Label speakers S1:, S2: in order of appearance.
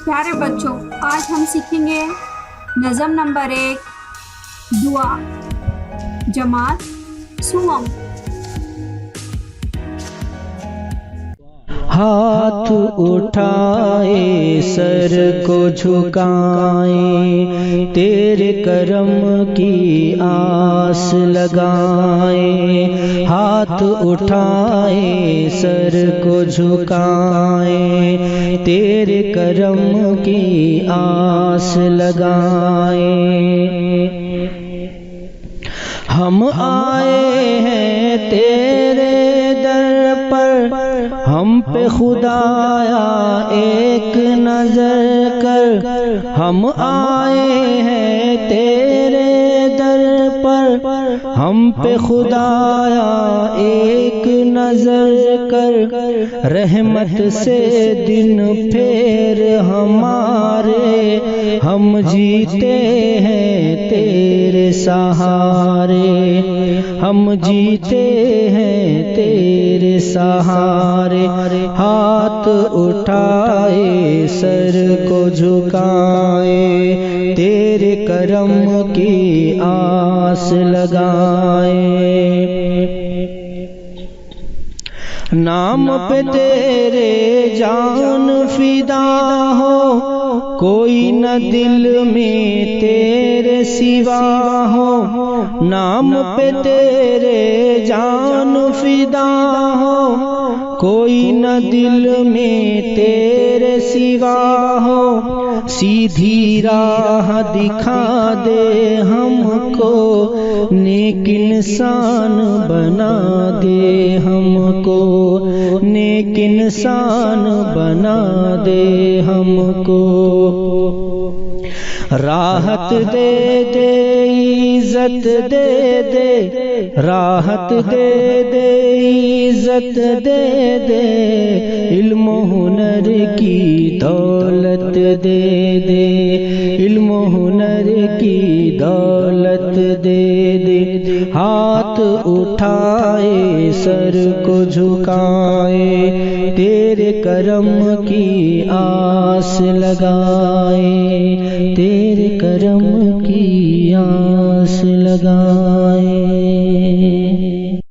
S1: प्यारे बच्चों, आज हम सीखेंगे नज़म नंबर 1 दुआ जमात सुवम।
S2: हाथ उठाए सर को झुकाए, तेरे करम की आस लगाए। हाथ उठाए सर को झुकाए, तेरे करम की आस लगाए। हम आए हैं तेरे दर पर, हम पे खुदाया एक नजर कर। हम आए हैं तेरे दर पर, हम पे खुदाया एक नजर कर। रहमत से दिन फेर हमारे, हम जीते हैं तेरे सहारे। हम जीते हैं तेरे सहारे। हाथ उठाए सर को झुकाए, तेरे करम की आस लगाए। नाम पे तेरे जान फिदा हो, कोई न दिल में तेरे सिवा हो। नाम पे तेरे जान फिदा हो, कोई न दिल में तेरे सिवा हो। सीधी राह दिखा दे हमको, नेक इंसान बना दे हमको। नेक इंसान बना दे हमको। राहत दे दे इज्जत दे दे, राहत दे दे इज्जत दे दे। इल्म हुनर की दौलत दे दे, इल्म हुनर की दौलत दे दे। हाथ उठाए सर को झुकाए, तेरे करम की आस लगाए। तेरे करम की आस लगाए।